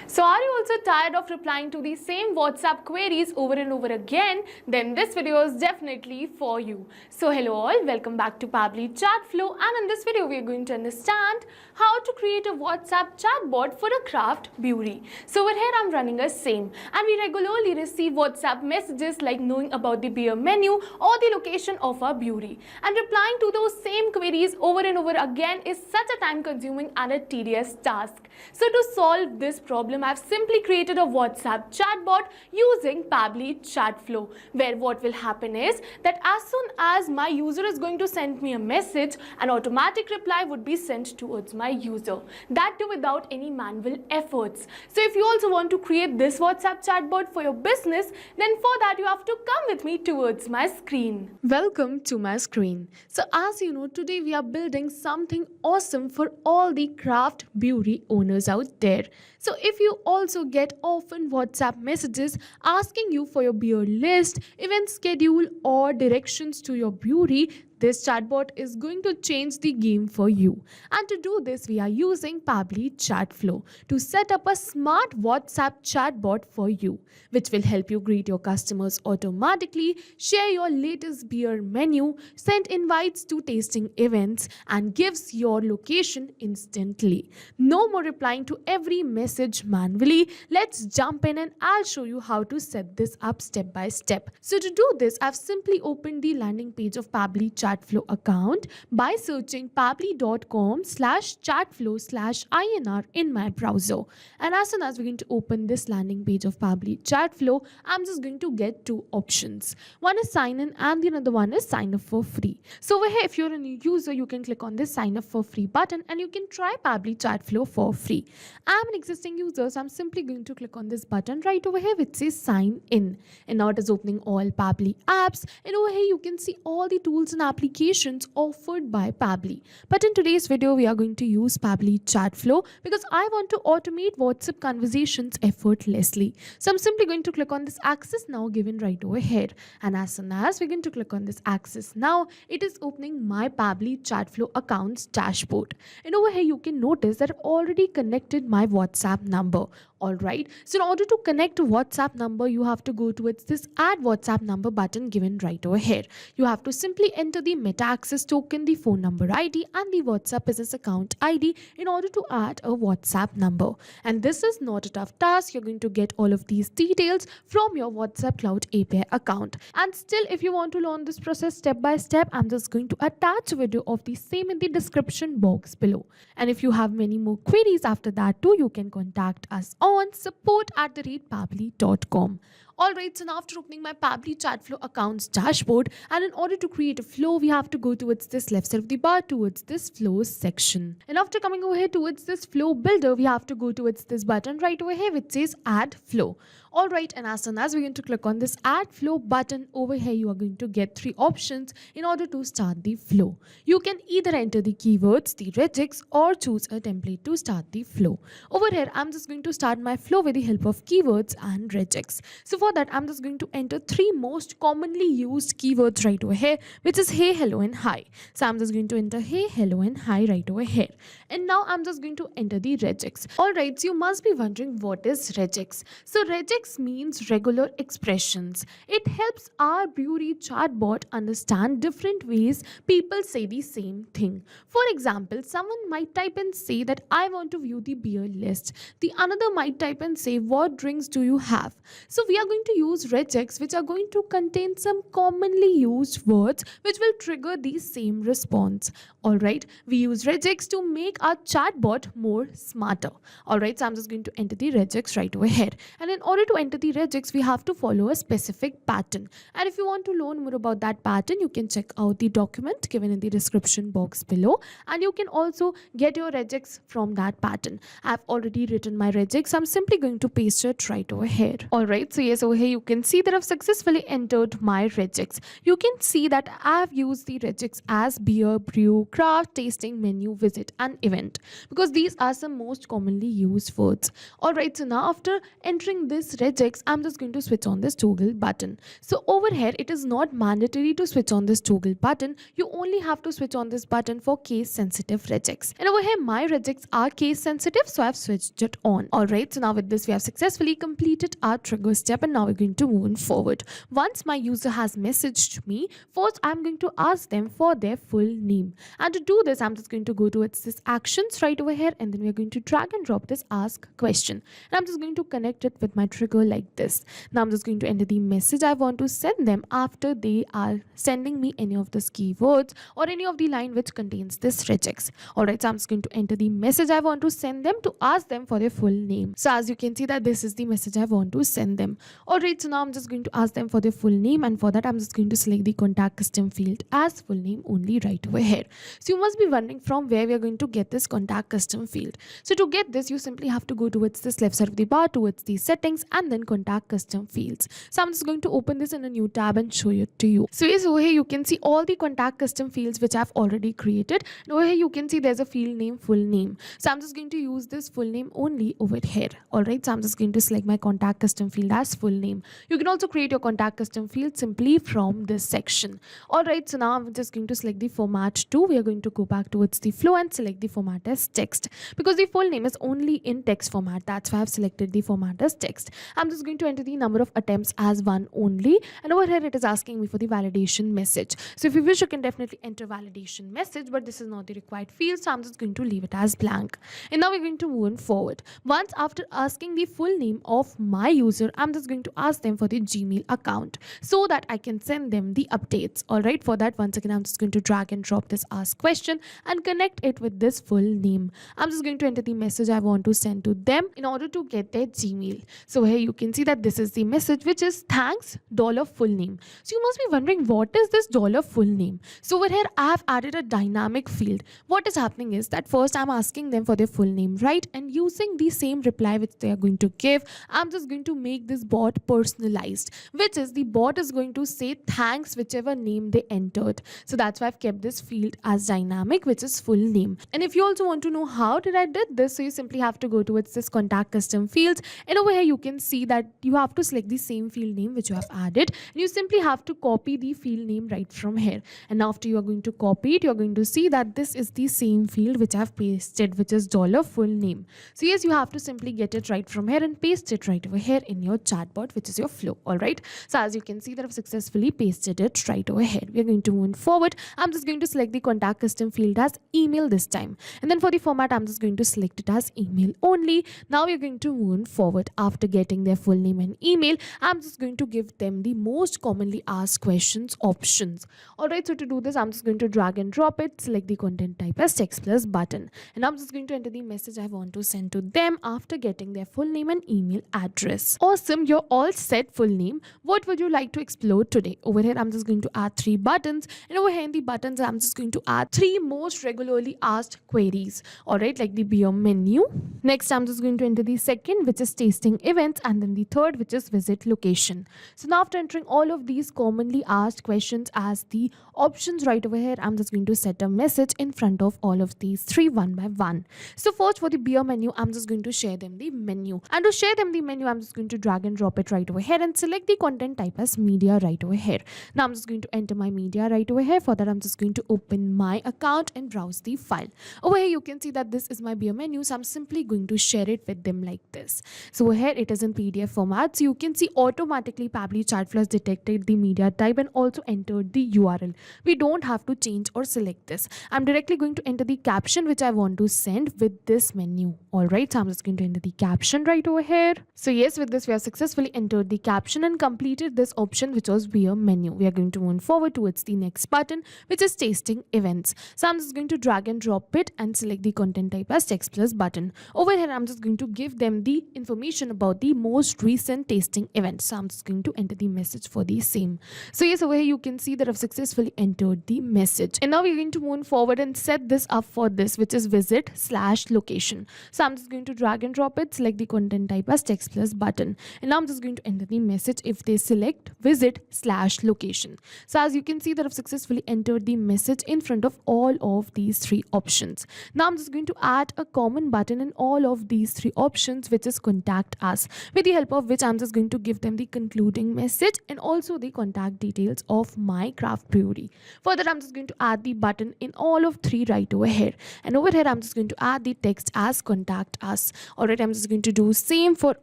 So are you also tired of replying to the same WhatsApp queries over and over again? Then this video is definitely for you. So hello all, welcome back to Pabbly Chatflow, and in this video we are going to understand how to create a WhatsApp chatbot for a craft brewery. So over here I'm running a same, and we regularly receive WhatsApp messages like knowing about the beer menu or the location of our brewery. And replying to those same queries over and over again is such a time consuming and a tedious task. So to solve this problem, I've simply created a WhatsApp chatbot using Pabbly Chatflow, where what will happen is that as soon as my user is going to send me a message, an automatic reply would be sent towards my user. That too without any manual efforts. So if you also want to create this WhatsApp chatbot for your business, then for that you have to come with me towards my screen. Welcome to my screen. So as you know, today we are building something awesome for all the craft brewery owners out there. So if you also get often WhatsApp messages asking you for your beer list, event schedule or directions to your brewery, this chatbot is going to change the game for you. And to do this, we are using Pabbly Chatflow to set up a smart WhatsApp chatbot for you, which will help you greet your customers automatically, share your latest beer menu, send invites to tasting events, and gives your location instantly. No more replying to every message manually. Let's jump in and I'll show you how to set this up step by step. So to do this, I've simply opened the landing page of Pabbly Chatflow account by searching pabbly.com/chatflow/INR in my browser. And as soon as we're going to open this landing page of Pabbly Chatflow, I'm just going to get two options. One is sign in and the another one is sign up for free. So over here, if you're a new user, you can click on this sign up for free button and you can try Pabbly Chatflow for free. I'm an existing user, so I'm simply going to click on this button right over here which says sign in. And now it is opening all Pabbly apps, and over here you can see all the tools and applications offered by Pabbly. But in today's video, we are going to use Pabbly Chatflow because I want to automate WhatsApp conversations effortlessly. So I'm simply going to click on this access now given right over here. And as soon as we're going to click on this access now, it is opening my Pabbly Chatflow account's dashboard. And over here you can notice that I've already connected my WhatsApp number. Alright, so in order to connect a WhatsApp number, you have to go towards this add WhatsApp number button given right over here. You have to simply enter the meta access token, the phone number ID and the WhatsApp business account ID in order to add a WhatsApp number. And this is not a tough task. You're going to get all of these details from your WhatsApp Cloud API account. And still, if you want to learn this process step by step, I'm just going to attach a video of the same in the description box below. And if you have many more queries after that too, you can contact us on support@pabbly.com. Alright, so now after opening my Pabbly Chatflow account's dashboard, and in order to create a flow, we have to go towards this left side of the bar towards this flows section. And after coming over here towards this flow builder, we have to go towards this button right over here which says add flow. Alright, and as soon as we're going to click on this add flow button, over here you are going to get three options in order to start the flow. You can either enter the keywords, the regex, or choose a template to start the flow. Over here, I'm just going to start my flow with the help of keywords and regex. So for that, I'm just going to enter three most commonly used keywords right over here, which is hey, hello, and hi. So I'm just going to enter hey, hello, and hi right over here. And now I'm just going to enter the regex. Alright, so you must be wondering what is regex. So regex means regular expressions. It helps our brewery chatbot understand different ways people say the same thing. For example, someone might type and say that I want to view the beer list. The another might type and say what drinks do you have. So we are going to use regex, which are going to contain some commonly used words which will trigger the same response. Alright, we use regex to make our chatbot more smarter. Alright, so I'm just going to enter the regex right over here. And in order to enter the regex, we have to follow a specific pattern. And if you want to learn more about that pattern, you can check out the document given in the description box below. And you can also get your regex from that pattern. I've already written my regex. I'm simply going to paste it right over here. Alright, so yes, over here you can see that I've successfully entered my regex. You can see that I've used the regex as beer, brew, craft, tasting, menu, visit and event, because these are some most commonly used words. Alright, so now after entering this regex, I'm just going to switch on this toggle button. So over here it is not mandatory to switch on this toggle button. You only have to switch on this button for case sensitive regex. And over here my regex are case sensitive, so I've switched it on. Alright, so now with this we have successfully completed our trigger step, and now we're going to move forward. Once my user has messaged me, first I'm going to ask them for their full name. And to do this, I'm just going to go towards this actions right over here, and then we're going to drag and drop this ask question. And I'm just going to connect it with my trigger like this. Now I'm just going to enter the message I want to send them after they are sending me any of these keywords or any of the line which contains this regex. Alright, so I'm just going to enter the message I want to send them to ask them for their full name. So as you can see that this is the message I want to send them. Alright, so now I'm just going to ask them for their full name, and for that I'm just going to select the contact custom field as full name only right over here. So you must be wondering from where we are going to get this contact custom field. So to get this, you simply have to go towards this left side of the bar, towards the settings, and then contact custom fields. So I'm just going to open this in a new tab and show it to you. So yes, over here you can see all the contact custom fields which I've already created. And over here you can see there's a field name, full name. So I'm just going to use this full name only over here. Alright, so I'm just going to select my contact custom field as full name. You can also create your contact custom field simply from this section. Alright, so now I'm just going to select the format too. We are going to go back towards the flow and select the format as text, because the full name is only in text format. That's why I've selected the format as text. I'm just going to enter the number of attempts as 1 only, and over here it is asking me for the validation message. So if you wish, you can definitely enter validation message, but this is not the required field, so I'm just going to leave it as blank. And now we're going to move forward. Once after asking the full name of my user, I'm just going to ask them for the Gmail account so that I can send them the updates. Alright, for that once again I'm just going to drag and drop this ask question and connect it with this full name. I'm just going to enter the message I want to send to them in order to get their Gmail. So here you can see that this is the message, which is thanks $full name. So you must be wondering, what is this $full name? So over here I have added a dynamic field. What is happening is that first I'm asking them for their full name, right? And using the same reply which they are going to give, I'm just going to make this bot personalized, which is the bot is going to say thanks whichever name they entered. So that's why I've kept this field as dynamic, which is full name. And if you also want to know how did I did this, so you simply have to go towards this contact custom fields, and over here you can see that you have to select the same field name which you have added, and you simply have to copy the field name right from here. And after you are going to copy it, you're going to see that this is the same field which I've pasted, which is $full name. So yes, you have to simply get it right from here and paste it right over here in your chatbot, which is your flow. Alright, so as you can see that I've successfully pasted it right over here. We're going to move forward. I'm just going to select the contact custom field as email this time, and then for the format I'm just going to select it as email only. Now we're going to move forward. After getting their full name and email, I'm just going to give them the most commonly asked questions options. Alright, so to do this I'm just going to drag and drop it, select the content type as text plus button, and I'm just going to enter the message I want to send to them after getting their full name and email address. Awesome, you're all set. Full name, what would you like to explore today? Over here I'm just going to add 3 buttons, and over here in the buttons I'm just going to add 3 most regularly asked queries. Alright, like the beer menu. Next I'm just going to enter the second, which is tasting events, and then the third, which is visit location. So now after entering all of these commonly asked questions as the options right over here, I'm just going to set a message in front of all of these 3 one by one. So first for the beer menu, I'm just going to share them the menu, and to share them the menu I'm just going to drag and drop it right over here and select the content type as media right over here. Now I'm just going to enter my media right over here. For that I'm just going to open my account and browse the file. Over here you can see that this is my beer menu, so I'm simply going to share it with them like this. So over here it is in PDF format, so you can see automatically Pabbly Chatflow has detected the media type and also entered the URL. We don't have to change or select this. I'm directly going to enter the caption which I want to send with this menu. Alright, so I'm just going to enter the caption right over here. So yes, with this we have successfully entered the caption and completed this option, which was beer menu. We are going to move forward towards the next button, which is tasting events. So I'm just going to drag and drop it and select the content type as text plus button. Over here I'm just going to give them the information about the most recent tasting event. So I'm just going to enter the message for the same. So yes, over here you can see that I've successfully entered the message, and now we're going to move forward and set this up for this, which is visit/location. So I'm just going to drag and drop it, select the content type as text plus button, and now I'm just just going to enter the message if they select visit/location. So as you can see that I've successfully entered the message in front of all of these three options. Now I'm just going to add a common button in all of these three options, which is contact us, with the help of which I'm just going to give them the concluding message and also the contact details of my craft brewery. Further, I'm just going to add the button in all of three right over here, and over here I'm just going to add the text as contact us. Alright, I'm just going to do same for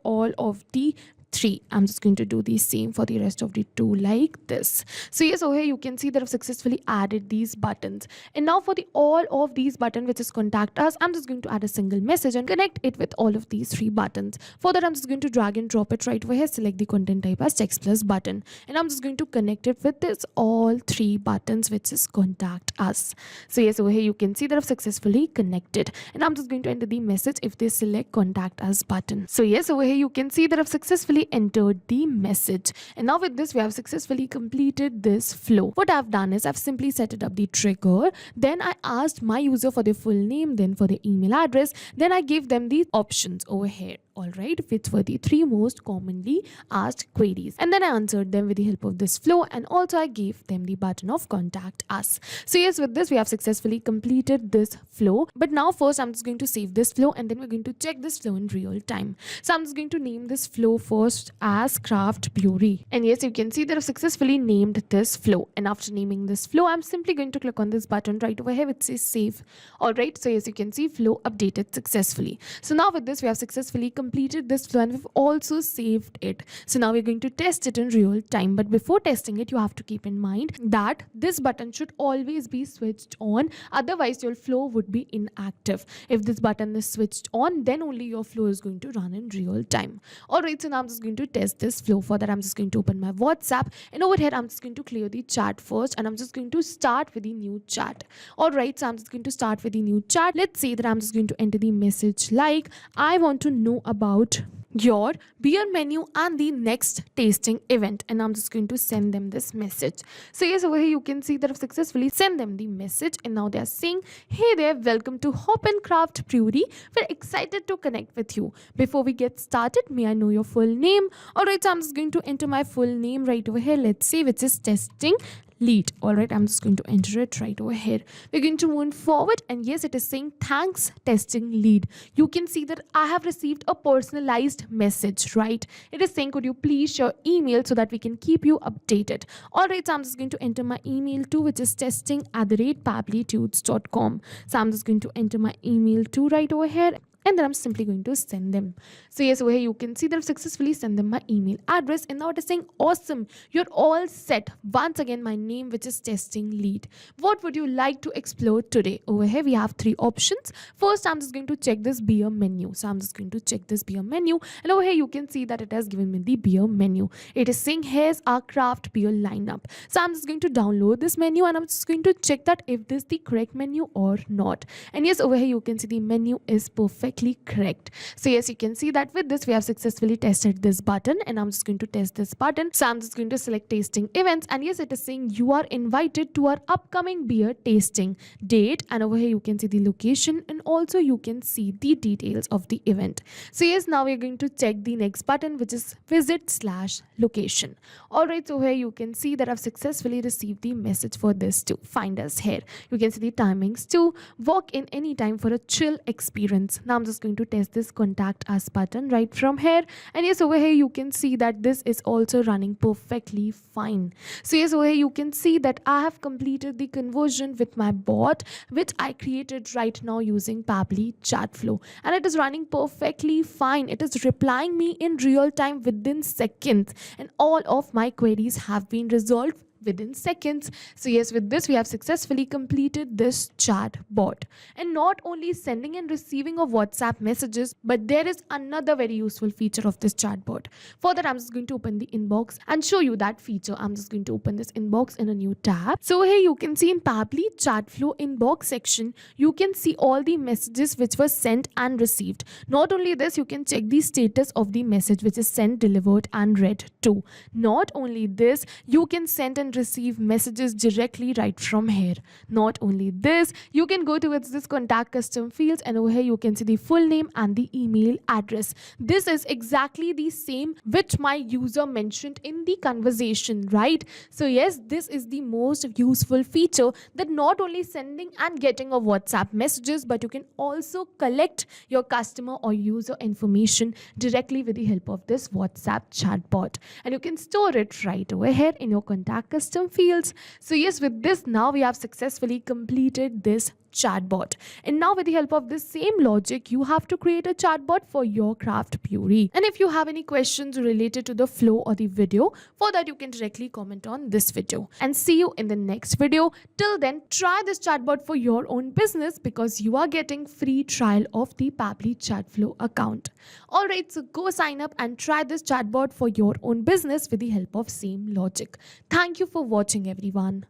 all of the three. I'm just going to do the same for the rest of the two like this. So yes, over here you can see that I've successfully added these buttons, and now for the all of these button, which is contact us, I'm just going to add a single message and connect it with all of these three buttons. For that, I'm just going to drag and drop it right over here, select the content type as text plus button, and I'm just going to connect it with this all three buttons, which is contact us. So yes, over here you can see that I've successfully connected, and I'm just going to enter the message if they select contact us button. So yes, over here you can see that I've successfully entered the message, and now with this we have successfully completed this flow. What I've done is I've simply set it up the trigger, then I asked my user for their full name, then for their email address, then I gave them the options over here. Alright, which were the three most commonly asked queries, and then I answered them with the help of this flow, and also I gave them the button of contact us. So yes, with this we have successfully completed this flow. But now first I'm just going to save this flow, and then we're going to check this flow in real time. So I'm just going to name this flow first as craft brewery, and yes, you can see that I've successfully named this flow, and after naming this flow I'm simply going to click on this button right over here which says save. Alright, so yes, you can see flow updated successfully. So now with this we have successfully completed this flow, and we've also saved it. So now we're going to test it in real time, but before testing it you have to keep in mind that this button should always be switched on, otherwise your flow would be inactive. If this button is switched on, then only your flow is going to run in real time. Alright, so now I'm just going to test this flow. For that, I'm just going to open my WhatsApp, and over here I'm just going to clear the chat first, and I'm just going to start with the new chat. Alright, so I'm just going to start with the new chat. Let's say that I'm just going to enter the message like, I want to know about your beer menu and the next tasting event, and I'm just going to send them this message. So yes, over here you can see that I've successfully sent them the message, and now they're saying, hey there, welcome to Hop and Craft Brewery, we're excited to connect with you. Before we get started, may I know your full name? Alright, so I'm just going to enter my full name right over here, let's say, which is testing lead. Alright, I'm just going to enter it right over here. We're going to move forward, and yes, it is saying thanks testing lead. You can see that I have received a personalized message, right? It is saying, could you please share email so that we can keep you updated. Alright, so I'm just going to enter my email too, which is testing@pabblytudes.com. So I'm just going to enter my email too right over here, and then I'm simply going to send them. So yes, over here you can see that I've successfully sent them my email address, and now it is saying, awesome, you're all set. Once again, my name, which is testing lead. What would you like to explore today? Over here we have three options. First, I'm just going to check this beer menu. So I'm just going to check this beer menu, and over here you can see that it has given me the beer menu. It is saying, here's our craft beer lineup. So I'm just going to download this menu, and I'm just going to check that if this is the correct menu or not. And yes, over here you can see the menu is perfect correct. So yes, you can see that with this we have successfully tested this button, and I'm just going to test this button. So I'm just going to select tasting events, and yes, it is saying you are invited to our upcoming beer tasting date, and over here you can see the location, and also you can see the details of the event. So yes, now we're going to check the next button, which is visit/location. Alright, so here you can see that I've successfully received the message for this too. Find us here. You can see the timings too. Walk in anytime for a chill experience. Now I'm just going to test this contact us button right from here, and yes, over here you can see that this is also running perfectly fine. So yes, over here you can see that I have completed the conversion with my bot, which I created right now using Pabbly Chatflow, and it is running perfectly fine. It is replying me in real time within seconds, and all of my queries have been resolved within seconds. So yes, with this we have successfully completed this chat bot, and not only sending and receiving of WhatsApp messages, but there is another very useful feature of this chatbot. For that, I'm just going to open the inbox and show you that feature. I'm just going to open this inbox in a new tab. So here you can see in Pabbly Chatflow inbox section, you can see all the messages which were sent and received. Not only this, you can check the status of the message which is sent, delivered and read too. Not only this, you can send and can receive messages directly right from here. Not only this, you can go towards this contact custom fields, and over here you can see the full name and the email address. This is exactly the same which my user mentioned in the conversation, right? So yes, this is the most useful feature, that not only sending and getting of WhatsApp messages, but you can also collect your customer or user information directly with the help of this WhatsApp chatbot, and you can store it right over here in your contact custom fields. So yes, with this now we have successfully completed this chatbot, and now with the help of this same logic you have to create a chatbot for your craft brewery. And if you have any questions related to the flow or the video, for that you can directly comment on this video, and see you in the next video. Till then, try this chatbot for your own business, because you are getting free trial of the Pabbly Chatflow account. Alright, so go sign up and try this chatbot for your own business with the help of same logic. Thank you for watching, everyone.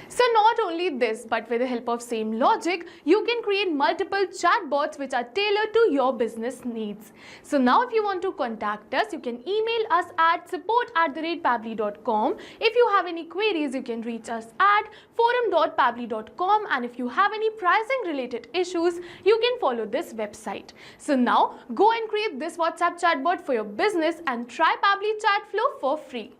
So not only this, but with the help of same logic, you can create multiple chatbots which are tailored to your business needs. So now if you want to contact us, you can email us at support@pabbly.com. If you have any queries, you can reach us at forum.pabbly.com, and if you have any pricing related issues, you can follow this website. So now go and create this WhatsApp chatbot for your business and try Pabbly Chatflow for free.